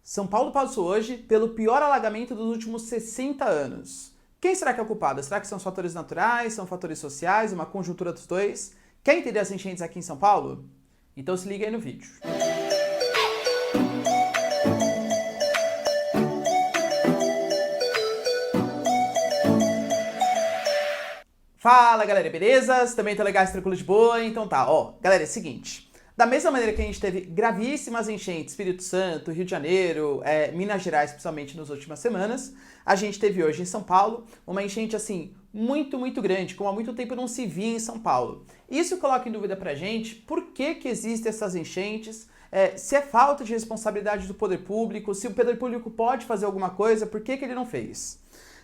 São Paulo passou hoje pelo pior alagamento dos últimos 60 anos. Quem será que é o culpado? Será que são os fatores naturais, são fatores sociais, uma conjuntura dos dois? Quer entender as enchentes aqui em São Paulo? Então se liga aí no vídeo. Fala galera, beleza? Também tô legal, tranquilo de boa? Então tá, galera, é o seguinte. Da mesma maneira que a gente teve gravíssimas enchentes, Espírito Santo, Rio de Janeiro, Minas Gerais, principalmente nas últimas semanas, a gente teve hoje em São Paulo uma enchente assim, muito grande, como há muito tempo não se via em São Paulo. Isso coloca em dúvida pra gente por que existem essas enchentes, se é falta de responsabilidade do poder público, se o poder público pode fazer alguma coisa, por que ele não fez?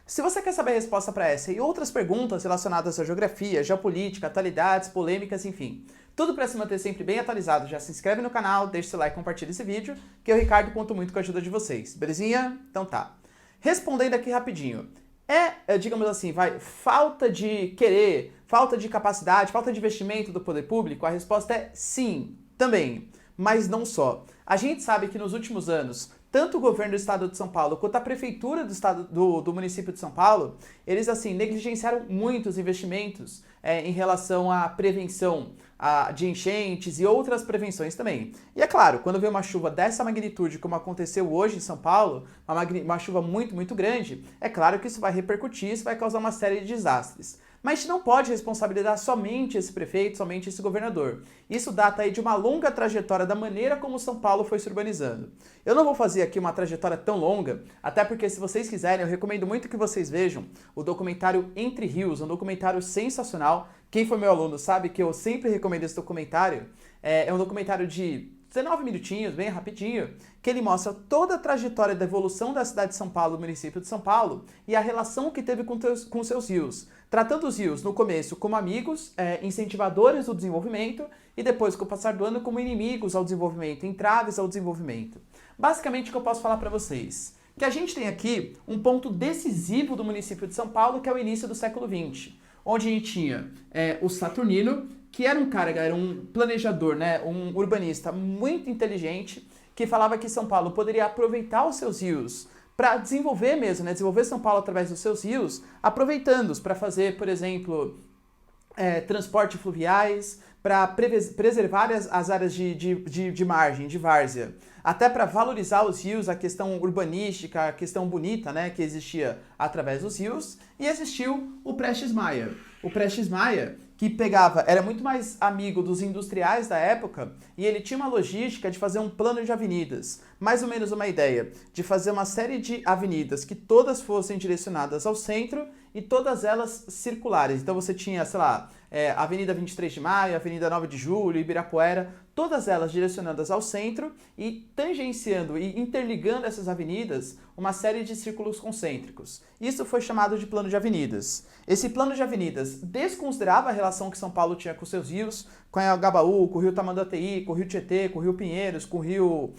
Se você quer saber a resposta para essa e outras perguntas relacionadas à geografia, geopolítica, atualidades, polêmicas, enfim, tudo para se manter sempre bem atualizado, já se inscreve no canal, deixa seu like e compartilha esse vídeo, que eu, Ricardo, conto muito com a ajuda de vocês, belezinha? Então tá. Respondendo aqui rapidinho, digamos assim, falta de querer, falta de capacidade, falta de investimento do poder público? A resposta é sim, também, mas não só. A gente sabe que nos últimos anos, tanto o governo do estado de São Paulo quanto a prefeitura do município de São Paulo, eles assim negligenciaram muito os investimentos em relação à prevenção de enchentes e outras prevenções também. E é claro, quando vem uma chuva dessa magnitude como aconteceu hoje em São Paulo, uma chuva muito grande, é claro que isso vai repercutir, isso vai causar uma série de desastres. Mas a gente não pode responsabilizar somente esse prefeito, somente esse governador. Isso data aí de uma longa trajetória da maneira como São Paulo foi se urbanizando. Eu não vou fazer aqui uma trajetória tão longa, até porque se vocês quiserem, eu recomendo muito que vocês vejam o documentário Entre Rios, um documentário sensacional. Quem foi meu aluno sabe que eu sempre recomendo esse documentário. É um documentário de 19 minutinhos, bem rapidinho, que ele mostra toda a trajetória da evolução da cidade de São Paulo, do município de São Paulo, e a relação que teve com seus rios. Tratando os rios, no começo, como amigos, incentivadores do desenvolvimento, e depois, com o passar do ano, como inimigos ao desenvolvimento, entraves ao desenvolvimento. Basicamente, o que eu posso falar para vocês? Que a gente tem aqui um ponto decisivo do município de São Paulo, que é o início do século XX, onde a gente tinha o Saturnino, que era um cara, galera, um planejador, né, um urbanista muito inteligente, que falava que São Paulo poderia aproveitar os seus rios para desenvolver mesmo, né, desenvolver São Paulo através dos seus rios, aproveitando-os para fazer, por exemplo, transporte fluviais, para preservar as áreas de margem, de várzea, até para valorizar os rios, a questão urbanística, a questão bonita, né, que existia através dos rios, e existiu o Prestes Maia. O Prestes Maia, que era muito mais amigo dos industriais da época, e ele tinha uma logística de fazer um plano de avenidas, mais ou menos uma ideia, de fazer uma série de avenidas que todas fossem direcionadas ao centro e todas elas circulares. Então você tinha, sei lá, Avenida 23 de Maio, Avenida 9 de Julho, Ibirapuera, todas elas direcionadas ao centro e tangenciando e interligando essas avenidas uma série de círculos concêntricos. Isso foi chamado de plano de avenidas. Esse plano de avenidas desconsiderava a relação que São Paulo tinha com seus rios, com o Anhangabaú, com o rio Tamanduateí, com o rio Tietê, com o rio Pinheiros, com o rio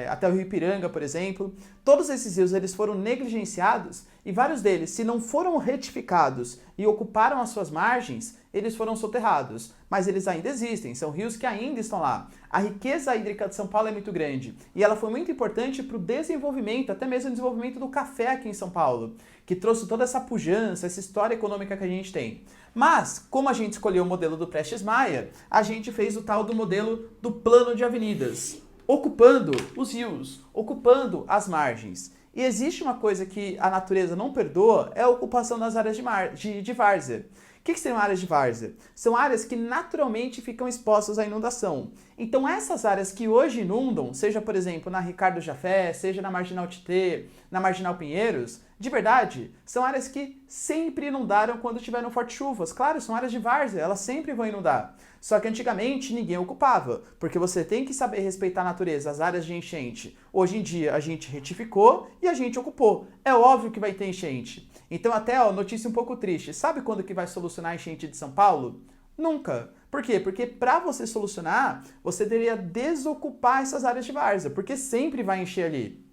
até o rio Ipiranga, por exemplo. Todos esses rios eles foram negligenciados e vários deles, se não foram retificados e ocuparam as suas margens, eles foram soterrados. Mas eles ainda existem, são rios que ainda estão lá. A riqueza hídrica de São Paulo é muito grande e ela foi muito importante para o desenvolvimento, até mesmo o desenvolvimento do café aqui em São Paulo, que trouxe toda essa pujança, essa história econômica que a gente tem. Mas, como a gente escolheu o modelo do Prestes Maia, a gente fez o tal do modelo do plano de avenidas, ocupando os rios, ocupando as margens. E existe uma coisa que a natureza não perdoa, é a ocupação das áreas de várzea. O que seriam áreas de várzea? São áreas que naturalmente ficam expostas à inundação. Então essas áreas que hoje inundam, seja por exemplo na Ricardo Jafé, seja na Marginal Tietê, na Marginal Pinheiros, de verdade, são áreas que sempre inundaram quando tiveram fortes chuvas. Claro, são áreas de várzea, elas sempre vão inundar. Só que antigamente ninguém ocupava, porque você tem que saber respeitar a natureza, as áreas de enchente. Hoje em dia a gente retificou e a gente ocupou. É óbvio que vai ter enchente. Então até, notícia um pouco triste. Sabe quando que vai solucionar a enchente de São Paulo? Nunca. Por quê? Porque para você solucionar, você deveria desocupar essas áreas de várzea, porque sempre vai encher ali.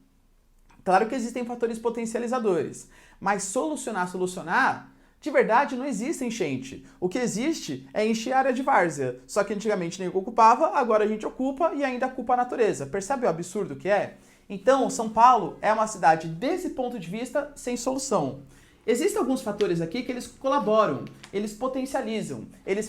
Claro que existem fatores potencializadores, mas solucionar, de verdade não existe enchente. O que existe é encher a área de várzea, só que antigamente ninguém ocupava, agora a gente ocupa e ainda culpa a natureza. Percebe o absurdo que é? Então, São Paulo é uma cidade, desse ponto de vista, sem solução. Existem alguns fatores aqui que eles colaboram, eles potencializam, eles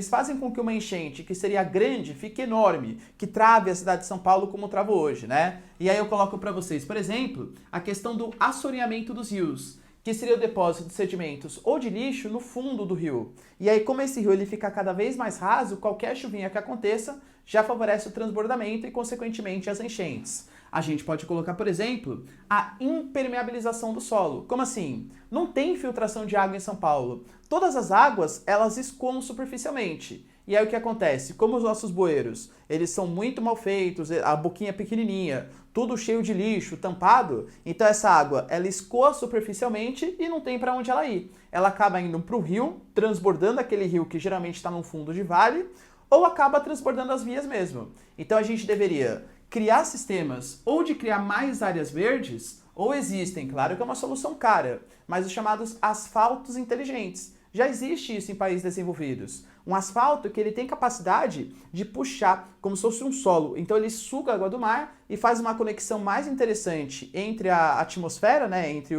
fazem com que uma enchente que seria grande fique enorme, que trave a cidade de São Paulo como trava hoje, né? E aí eu coloco para vocês, por exemplo, a questão do assoreamento dos rios, que seria o depósito de sedimentos ou de lixo no fundo do rio. E aí, como esse rio ele fica cada vez mais raso, qualquer chuvinha que aconteça já favorece o transbordamento e, consequentemente, as enchentes. A gente pode colocar, por exemplo, a impermeabilização do solo. Como assim? Não tem filtração de água em São Paulo. Todas as águas, elas escoam superficialmente. E aí o que acontece? Como os nossos bueiros, eles são muito mal feitos, a boquinha é pequenininha, tudo cheio de lixo, tampado, então essa água, ela escoa superficialmente e não tem para onde ela ir. Ela acaba indo para o rio, transbordando aquele rio que geralmente está no fundo de vale, ou acaba transbordando as vias mesmo. Então a gente deveria criar sistemas ou de criar mais áreas verdes, ou existem, claro que é uma solução cara, mas os chamados asfaltos inteligentes. Já existe isso em países desenvolvidos. Um asfalto que ele tem capacidade de puxar como se fosse um solo. Então ele suga a água do mar e faz uma conexão mais interessante entre a atmosfera, né, entre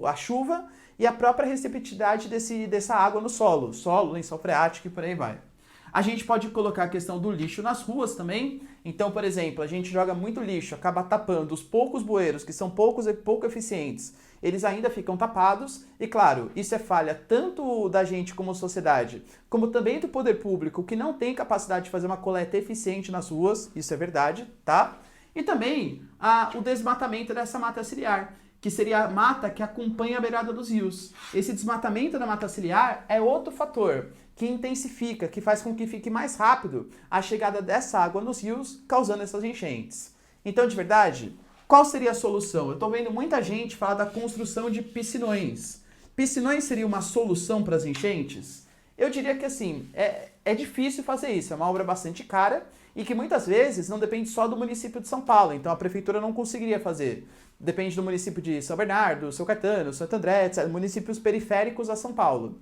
a chuva e a própria receptividade dessa água no solo. Solo, lençol freático e por aí vai. A gente pode colocar a questão do lixo nas ruas também. Então, por exemplo, a gente joga muito lixo, acaba tapando os poucos bueiros, que são pouco eficientes, eles ainda ficam tapados. E claro, isso é falha tanto da gente como sociedade, como também do poder público, que não tem capacidade de fazer uma coleta eficiente nas ruas, isso é verdade, tá? E também o desmatamento dessa mata ciliar, que seria a mata que acompanha a beirada dos rios. Esse desmatamento da mata ciliar é outro fator que intensifica, que faz com que fique mais rápido a chegada dessa água nos rios, causando essas enchentes. Então, de verdade, qual seria a solução? Eu estou vendo muita gente falar da construção de piscinões. Piscinões seria uma solução para as enchentes? Eu diria que assim, é difícil fazer isso, é uma obra bastante cara e que muitas vezes não depende só do município de São Paulo, então a prefeitura não conseguiria fazer. Depende do município de São Bernardo, São Caetano, Santo André, etc., municípios periféricos a São Paulo.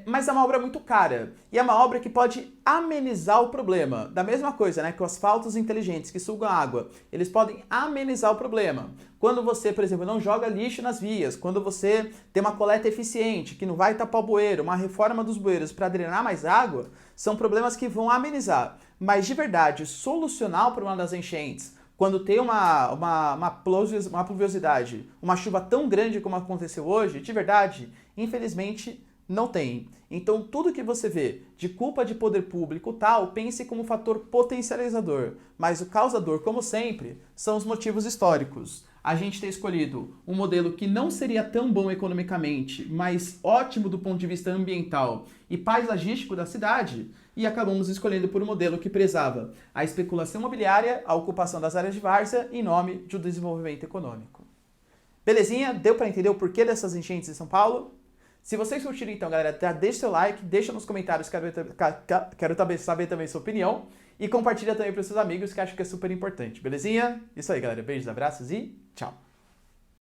Mas é uma obra muito cara e é uma obra que pode amenizar o problema. Da mesma coisa, né, que os asfaltos inteligentes que sugam água, eles podem amenizar o problema. Quando você, por exemplo, não joga lixo nas vias, quando você tem uma coleta eficiente, que não vai tapar o bueiro, uma reforma dos bueiros para drenar mais água, são problemas que vão amenizar. Mas de verdade, solucionar o problema das enchentes, quando tem uma pluviosidade, uma chuva tão grande como aconteceu hoje, de verdade, infelizmente, não tem. Então, tudo que você vê de culpa de poder público tal, pense como fator potencializador. Mas o causador, como sempre, são os motivos históricos. A gente tem escolhido um modelo que não seria tão bom economicamente, mas ótimo do ponto de vista ambiental e paisagístico da cidade, e acabamos escolhendo por um modelo que prezava a especulação imobiliária, a ocupação das áreas de várzea em nome de um desenvolvimento econômico. Belezinha? Deu para entender o porquê dessas enchentes em São Paulo? Se vocês curtiram, então, galera, deixa seu like, deixa nos comentários, quero saber também sua opinião, e compartilha também para os seus amigos, que acho que é super importante, belezinha? Isso aí, galera, beijos, abraços e tchau!